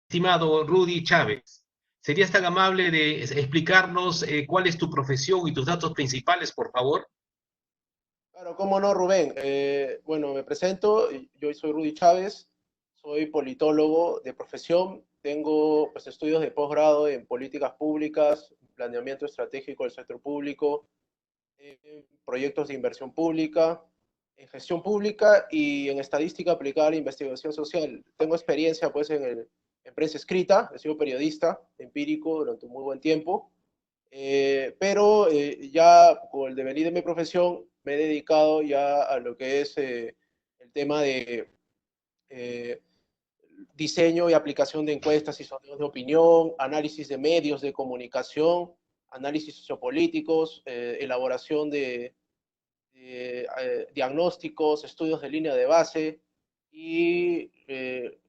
Estimado Rudy Chávez, ¿serías tan amable de explicarnos cuál es tu profesión y tus datos principales, por favor? Claro, cómo no, Rubén. Bueno, me presento, yo soy Rudy Chávez, soy politólogo de profesión, tengo pues, estudios de posgrado en políticas públicas, planeamiento estratégico del sector público, proyectos de inversión pública, en gestión pública y en estadística aplicada a la investigación social. Tengo experiencia pues en prensa escrita, he sido periodista empírico durante un muy buen tiempo, pero ya con el devenir de mi profesión me he dedicado ya a lo que es el tema de eh, diseño y aplicación de encuestas y sondeos de opinión, análisis de medios de comunicación, análisis sociopolíticos, elaboración de diagnósticos, estudios de línea de base y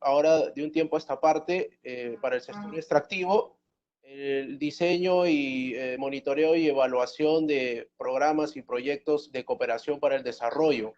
ahora de un tiempo a esta parte para el sector extractivo el diseño y monitoreo y evaluación de programas y proyectos de cooperación para el desarrollo.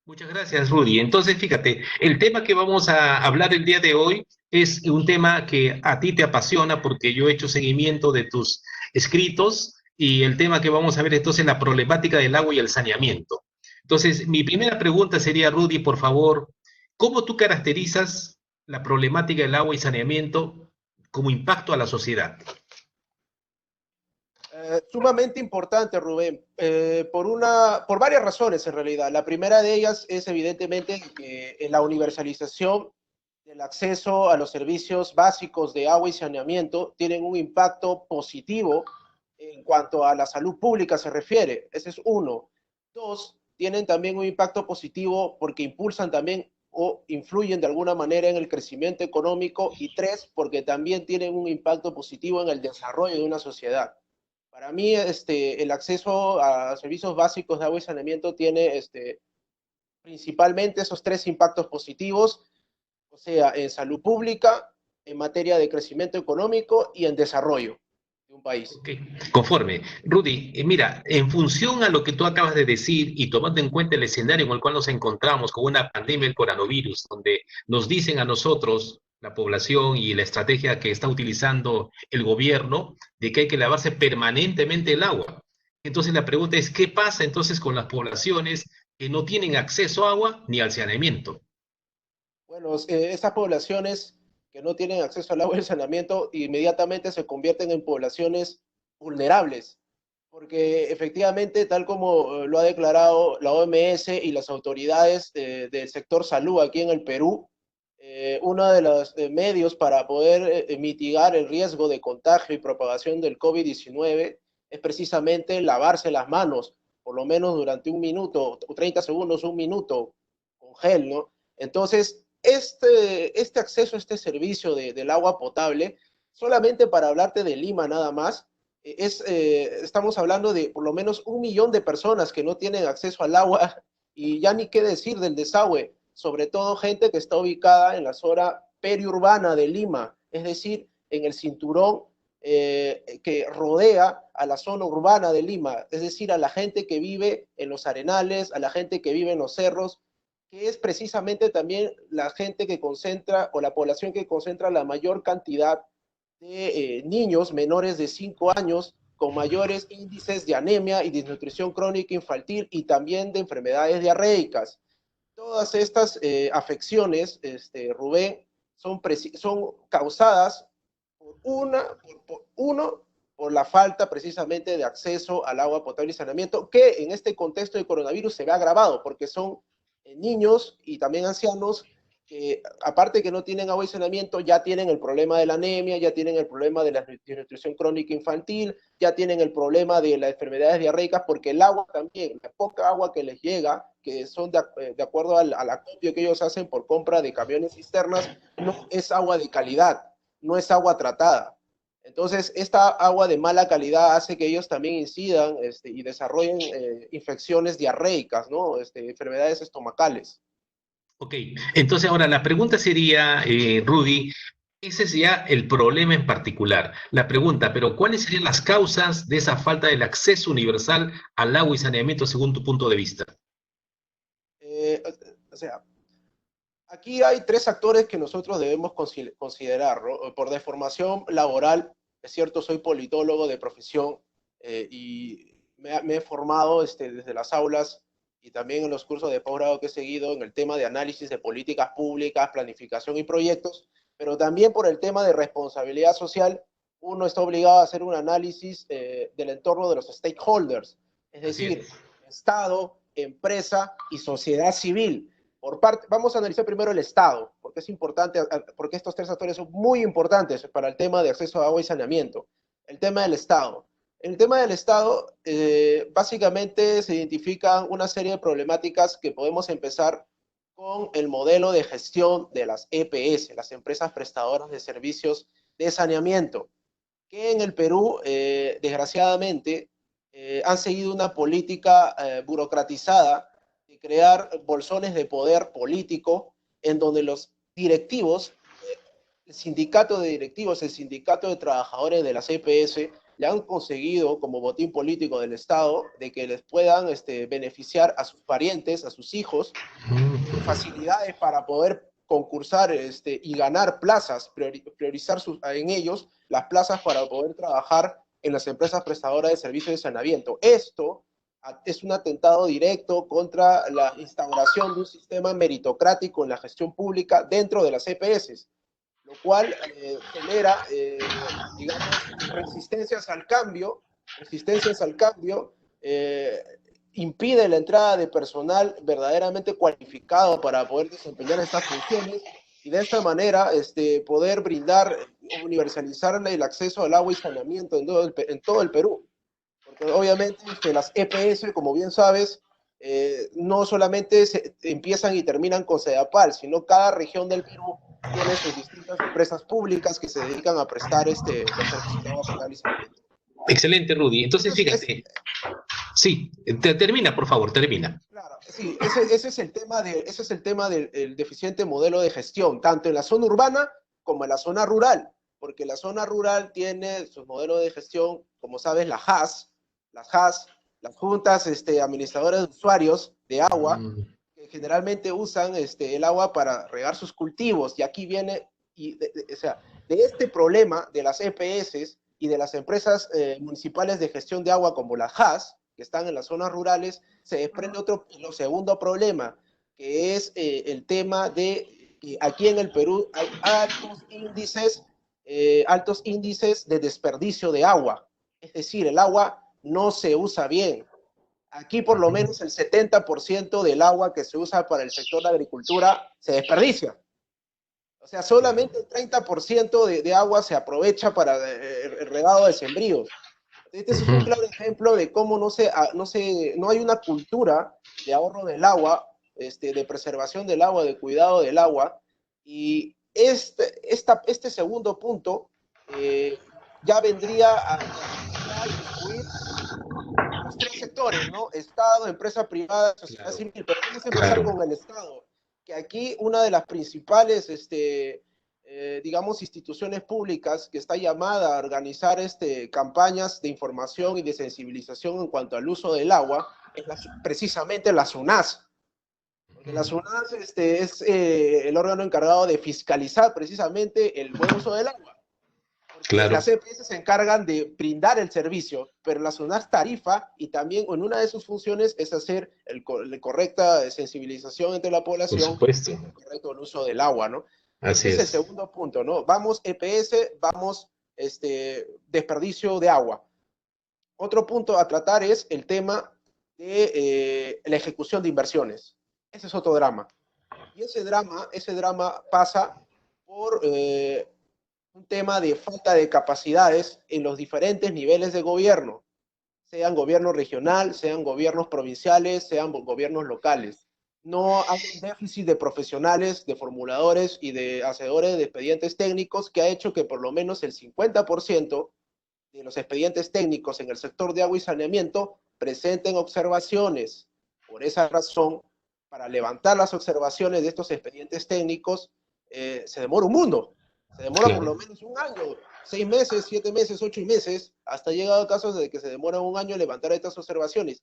Muchas gracias, Rudy. Entonces, fíjate, el tema que vamos a hablar el día de hoy es un tema que a ti te apasiona porque yo he hecho seguimiento de tus escritos y el tema que vamos a ver entonces es la problemática del agua y el saneamiento. Entonces, mi primera pregunta sería, Rudy, por favor, ¿cómo tú caracterizas la problemática del agua y saneamiento como impacto a la sociedad? Sumamente importante, Rubén, por varias razones en realidad. La primera de ellas es evidentemente que en la universalización del acceso a los servicios básicos de agua y saneamiento tienen un impacto positivo en cuanto a la salud pública se refiere. Ese es uno. Dos, tienen también un impacto positivo porque impulsan también o influyen de alguna manera en el crecimiento económico. Y tres, porque también tienen un impacto positivo en el desarrollo de una sociedad. Para mí, el acceso a servicios básicos de agua y saneamiento tiene principalmente esos tres impactos positivos, o sea, en salud pública, en materia de crecimiento económico y en desarrollo de un país. Ok, conforme. Rudy, mira, en función a lo que tú acabas de decir y tomando en cuenta el escenario en el cual nos encontramos con una pandemia del coronavirus, donde nos dicen a nosotros, la población y la estrategia que está utilizando el gobierno, de que hay que lavarse permanentemente el agua. Entonces la pregunta es, ¿qué pasa entonces con las poblaciones que no tienen acceso a agua ni al saneamiento? Bueno, estas poblaciones que no tienen acceso al agua y al saneamiento inmediatamente se convierten en poblaciones vulnerables, porque efectivamente, tal como lo ha declarado la OMS y las autoridades del sector salud aquí en el Perú, uno de los medios para poder mitigar el riesgo de contagio y propagación del COVID-19 es precisamente lavarse las manos, por lo menos durante un minuto, o 30 segundos, un minuto, con gel, ¿no? Entonces, este acceso a este servicio del agua potable, solamente para hablarte de Lima nada más, estamos hablando de por lo menos 1 millón de personas que no tienen acceso al agua y ya ni qué decir del desagüe, sobre todo gente que está ubicada en la zona periurbana de Lima, es decir, en el cinturón que rodea a la zona urbana de Lima, es decir, a la gente que vive en los arenales, a la gente que vive en los cerros, que es precisamente también la gente que concentra o la población que concentra la mayor cantidad de niños menores de 5 años con mayores índices de anemia y desnutrición crónica infantil y también de enfermedades diarreicas. Todas estas afecciones, Rubén, son causadas por la falta precisamente de acceso al agua potable y saneamiento, que en este contexto de coronavirus se ve agravado, porque son niños y también ancianos que, aparte que no tienen agua y saneamiento, ya tienen el problema de la anemia, ya tienen el problema de la desnutrición crónica infantil, ya tienen el problema de las enfermedades diarreicas, porque el agua también, la poca agua que les llega, que son de acuerdo al acopio que ellos hacen por compra de camiones cisternas, no es agua de calidad, no es agua tratada. Entonces, esta agua de mala calidad hace que ellos también incidan y desarrollen infecciones diarreicas, ¿no? Enfermedades estomacales. Ok, entonces ahora la pregunta sería, Rudy, ese es ya el problema en particular. La pregunta, pero ¿cuáles serían las causas de esa falta del acceso universal al agua y saneamiento según tu punto de vista? Eh, o sea, aquí hay tres actores que nosotros debemos considerar, ¿no? Por deformación laboral, es cierto, soy politólogo de profesión y me he formado desde las aulas y también en los cursos de posgrado que he seguido en el tema de análisis de políticas públicas, planificación y proyectos, pero también por el tema de responsabilidad social, uno está obligado a hacer un análisis del entorno de los stakeholders, es Así decir, es. Estado, empresa y sociedad civil. Vamos a analizar primero el Estado, porque es importante, porque estos tres actores son muy importantes para el tema de acceso a agua y saneamiento. El tema del Estado. En el tema del Estado, básicamente se identifican una serie de problemáticas que podemos empezar con el modelo de gestión de las EPS, las empresas prestadoras de servicios de saneamiento, que en el Perú, desgraciadamente, han seguido una política burocratizada de crear bolsones de poder político en donde los directivos, el sindicato de directivos, el sindicato de trabajadores de las EPS, le han conseguido como botín político del Estado de que les puedan beneficiar a sus parientes, a sus hijos, facilidades para poder concursar y ganar plazas, priorizar en ellos las plazas para poder trabajar en las empresas prestadoras de servicios de saneamiento. Esto es un atentado directo contra la instauración de un sistema meritocrático en la gestión pública dentro de las EPS, lo cual genera, digamos, resistencias al cambio, impide la entrada de personal verdaderamente cualificado para poder desempeñar estas funciones y de esta manera poder brindar, universalizar el acceso al agua y saneamiento en todo el Perú. Porque obviamente las EPS, como bien sabes, no solamente empiezan y terminan con Sedapal, sino cada región del Perú tiene sus distintas empresas públicas que se dedican a prestar los servicios de agua potable y saneamiento. Excelente, Rudy. Entonces, Entonces, fíjate, sí, termina, por favor, termina. claro, sí, ese es el tema, ese es el tema del deficiente modelo de gestión, tanto en la zona urbana como en la zona rural, porque la zona rural tiene su modelo de gestión, como sabes, las HAS, las juntas administradoras de usuarios de agua, que generalmente usan el agua para regar sus cultivos, y aquí viene, o sea, de este problema de las EPS y de las empresas municipales de gestión de agua como las HAS, que están en las zonas rurales, se desprende lo segundo problema, que es el tema de que aquí en el Perú hay altos índices de desperdicio de agua. Es decir, el agua no se usa bien. Aquí por lo menos el 70% del agua que se usa para el sector de agricultura se desperdicia. O sea, solamente el 30% de agua se aprovecha para el regado de sembríos. Este es un claro ejemplo de cómo no hay una cultura de ahorro del agua, de preservación del agua, de cuidado del agua. Y este segundo punto ya vendría a incluir los tres sectores, ¿no? Estado, empresa privada, sociedad Claro, civil. Pero vamos a empezar claro. con el Estado, que aquí una de las principales, digamos, instituciones públicas que está llamada a organizar campañas de información y de sensibilización en cuanto al uso del agua es precisamente la SUNAS. Porque la SUNAS es el órgano encargado de fiscalizar precisamente el buen uso del agua. Porque Claro, las EPS se encargan de brindar el servicio, pero la SUNAS tarifa y también en una de sus funciones es hacer la correcta sensibilización entre la por población supuesto. y el correcto uso del agua, ¿no? Así Ese es el es. segundo punto, ¿no? Vamos EPS, vamos desperdicio de agua. Otro punto a tratar es el tema de la ejecución de inversiones. Ese es otro drama. Y ese drama pasa por un tema de falta de capacidades en los diferentes niveles de gobierno, sean gobierno regional, sean gobiernos provinciales, sean gobiernos locales. No hay un déficit de profesionales, de formuladores y de hacedores de expedientes técnicos que ha hecho que por lo menos el 50% de los expedientes técnicos en el sector de agua y saneamiento presenten observaciones. Por esa razón, para levantar las observaciones de estos expedientes técnicos, se demora un mundo. Se demora por Claro, lo menos un año, 6 meses, 7 meses, 8 meses, hasta llegado casos de que se demora un año levantar estas observaciones.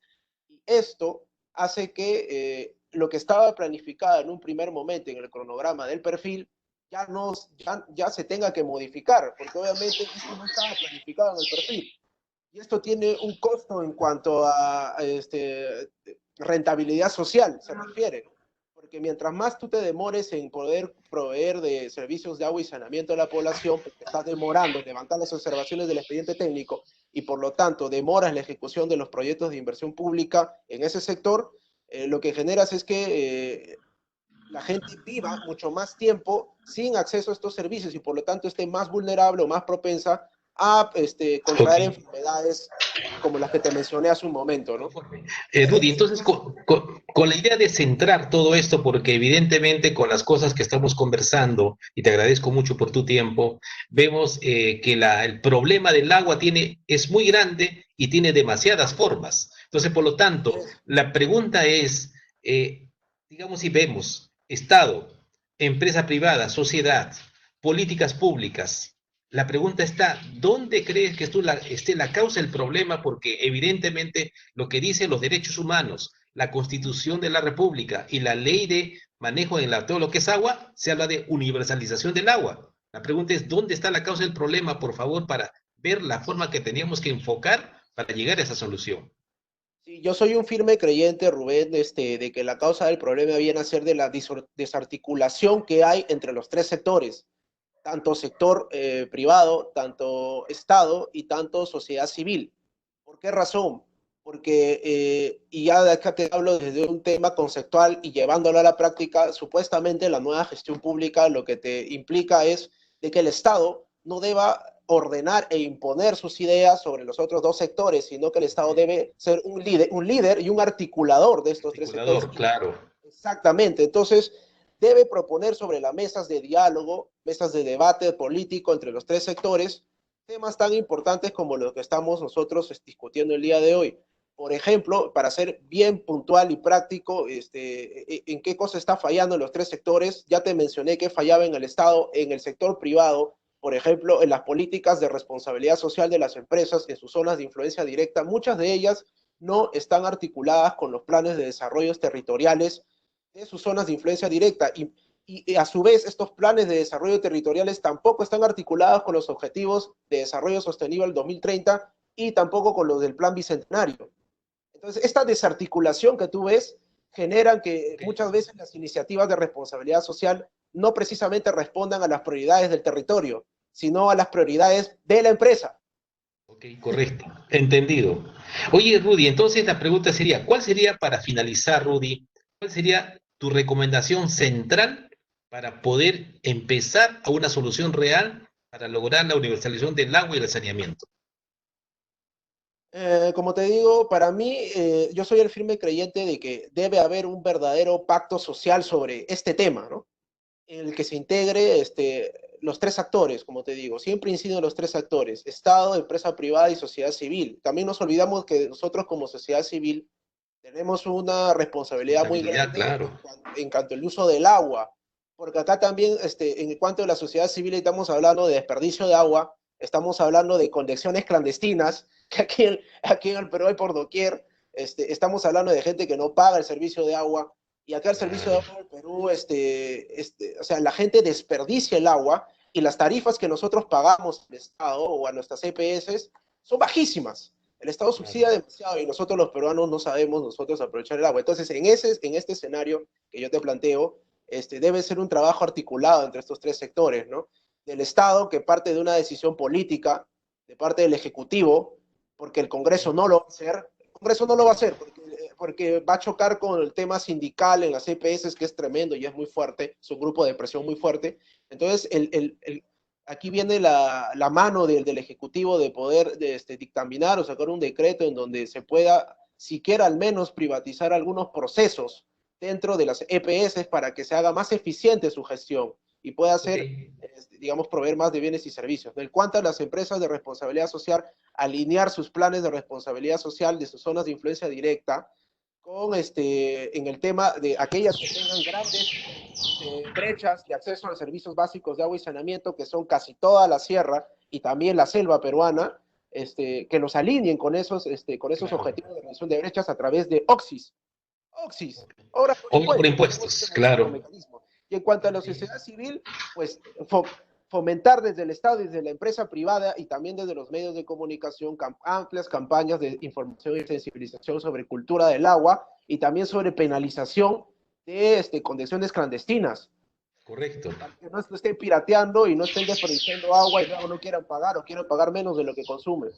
Y esto hace que lo que estaba planificado en un primer momento en el cronograma del perfil ya se tenga que modificar, porque obviamente esto no estaba planificado en el perfil. Y esto tiene un costo en cuanto a rentabilidad social, se refiere. Porque mientras más tú te demores en poder proveer de servicios de agua y saneamiento a la población, porque estás demorando en levantar las observaciones del expediente técnico y por lo tanto demoras la ejecución de los proyectos de inversión pública en ese sector, lo que generas es que la gente viva mucho más tiempo sin acceso a estos servicios y por lo tanto esté más vulnerable o más propensa a contraer Ok. enfermedades como las que te mencioné hace un momento, ¿no? Rudy, entonces con la idea de centrar todo esto, porque evidentemente con las cosas que estamos conversando, y te agradezco mucho por tu tiempo, vemos que el problema del agua es muy grande y tiene demasiadas formas. Entonces, por lo tanto, Es, la pregunta es, digamos, si vemos Estado, empresa privada, sociedad, políticas públicas, la pregunta está, ¿dónde crees que esté la causa del problema? Porque evidentemente lo que dicen los derechos humanos, la Constitución de la República y la ley de manejo de todo lo que es agua, se habla de universalización del agua. La pregunta es, ¿dónde está la causa del problema, por favor, para ver la forma que teníamos que enfocar para llegar a esa solución? sí, yo soy un firme creyente, Rubén, de que la causa del problema viene a ser de la desarticulación que hay entre los tres sectores, tanto sector privado, tanto Estado y tanto sociedad civil. ¿Por qué razón? Porque, y ya de acá te hablo desde un tema conceptual y llevándolo a la práctica, supuestamente la nueva gestión pública lo que te implica es de que el Estado no deba ordenar e imponer sus ideas sobre los otros dos sectores, sino que el Estado debe ser un líder y un articulador de estos tres sectores. Articulador, claro. Exactamente. Entonces, debe proponer sobre las mesas de diálogo, mesas de debate político entre los tres sectores, temas tan importantes como los que estamos nosotros discutiendo el día de hoy. Por ejemplo, para ser bien puntual y práctico, en qué cosa está fallando en los tres sectores, ya te mencioné que fallaba en el Estado, en el sector privado, por ejemplo, en las políticas de responsabilidad social de las empresas, en sus zonas de influencia directa, muchas de ellas no están articuladas con los planes de desarrollo territoriales de sus zonas de influencia directa y a su vez estos planes de desarrollo territoriales tampoco están articulados con los objetivos de desarrollo sostenible al 2030 y tampoco con los del plan bicentenario. Entonces, esta desarticulación que tú ves generan que Okay. muchas veces las iniciativas de responsabilidad social no precisamente respondan a las prioridades del territorio, sino a las prioridades de la empresa. Ok, correcto, entendido. Oye, Rudy, entonces la pregunta sería, ¿cuál sería, para finalizar, Rudy, cuál sería tu recomendación central para poder empezar a una solución real para lograr la universalización del agua y el saneamiento? Como te digo, para mí, yo soy el firme creyente de que debe haber un verdadero pacto social sobre este tema, ¿no? En el que se integre los tres actores, como te digo, siempre incido en los tres actores, Estado, empresa privada y sociedad civil. También nos olvidamos que nosotros como sociedad civil tenemos una responsabilidad muy Responsabilidad, grande claro. en cuanto al uso del agua, porque acá también, en cuanto a la sociedad civil, estamos hablando de desperdicio de agua, estamos hablando de conexiones clandestinas, que aquí en el Perú hay por doquier, estamos hablando de gente que no paga el servicio de agua, y acá el servicio de Claro. agua en el Perú, o sea, la gente desperdicia el agua, y las tarifas que nosotros pagamos al Estado o a nuestras EPS son bajísimas. El Estado Claro. subsidia demasiado y nosotros los peruanos no sabemos nosotros aprovechar el agua. Entonces, en este escenario que yo te planteo, debe ser un trabajo articulado entre estos tres sectores, ¿no? Del Estado, que parte de una decisión política, de parte del Ejecutivo, porque el Congreso no lo va a hacer. El Congreso no lo va a hacer porque va a chocar con el tema sindical en las EPS, que es tremendo y es muy fuerte, es un grupo de presión muy fuerte. Entonces, aquí viene la mano del Ejecutivo de poder dictaminar o sacar un decreto en donde se pueda, siquiera al menos, privatizar algunos procesos dentro de las EPS para que se haga más eficiente su gestión y pueda Ok. hacer, digamos, proveer más de bienes y servicios. En cuanto a las empresas de responsabilidad social, alinear sus planes de responsabilidad social de sus zonas de influencia directa con en el tema de aquellas que tengan grandes brechas de acceso a servicios básicos de agua y saneamiento, que son casi toda la sierra y también la selva peruana, que los alineen con esos Claro. objetivos de reducción de brechas a través de OXIS. Oxis, obras por Obvio por impuestos, impuestos, en nuestro claro. mecanismo. Y en cuanto a la sociedad civil, pues fomentar desde el Estado y desde la empresa privada y también desde los medios de comunicación amplias campañas de información y sensibilización sobre cultura del agua y también sobre penalización de condiciones clandestinas. Correcto. Para que no estén pirateando y no estén desperdiciando agua y luego no quieran pagar o quieran pagar menos de lo que consumen.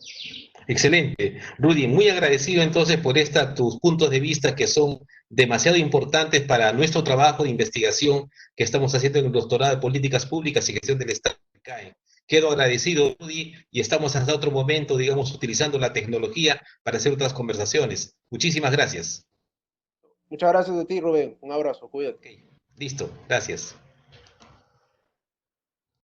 Excelente. Rudy, muy agradecido entonces por tus puntos de vista que son demasiado importantes para nuestro trabajo de investigación que estamos haciendo en el doctorado de Políticas Públicas y Gestión del Estado en CAE. Quedo agradecido, Rudy, y estamos hasta otro momento, digamos, utilizando la tecnología para hacer otras conversaciones. Muchísimas gracias. Muchas gracias a ti, Rubén. Un abrazo, cuídate. Ok, listo, gracias.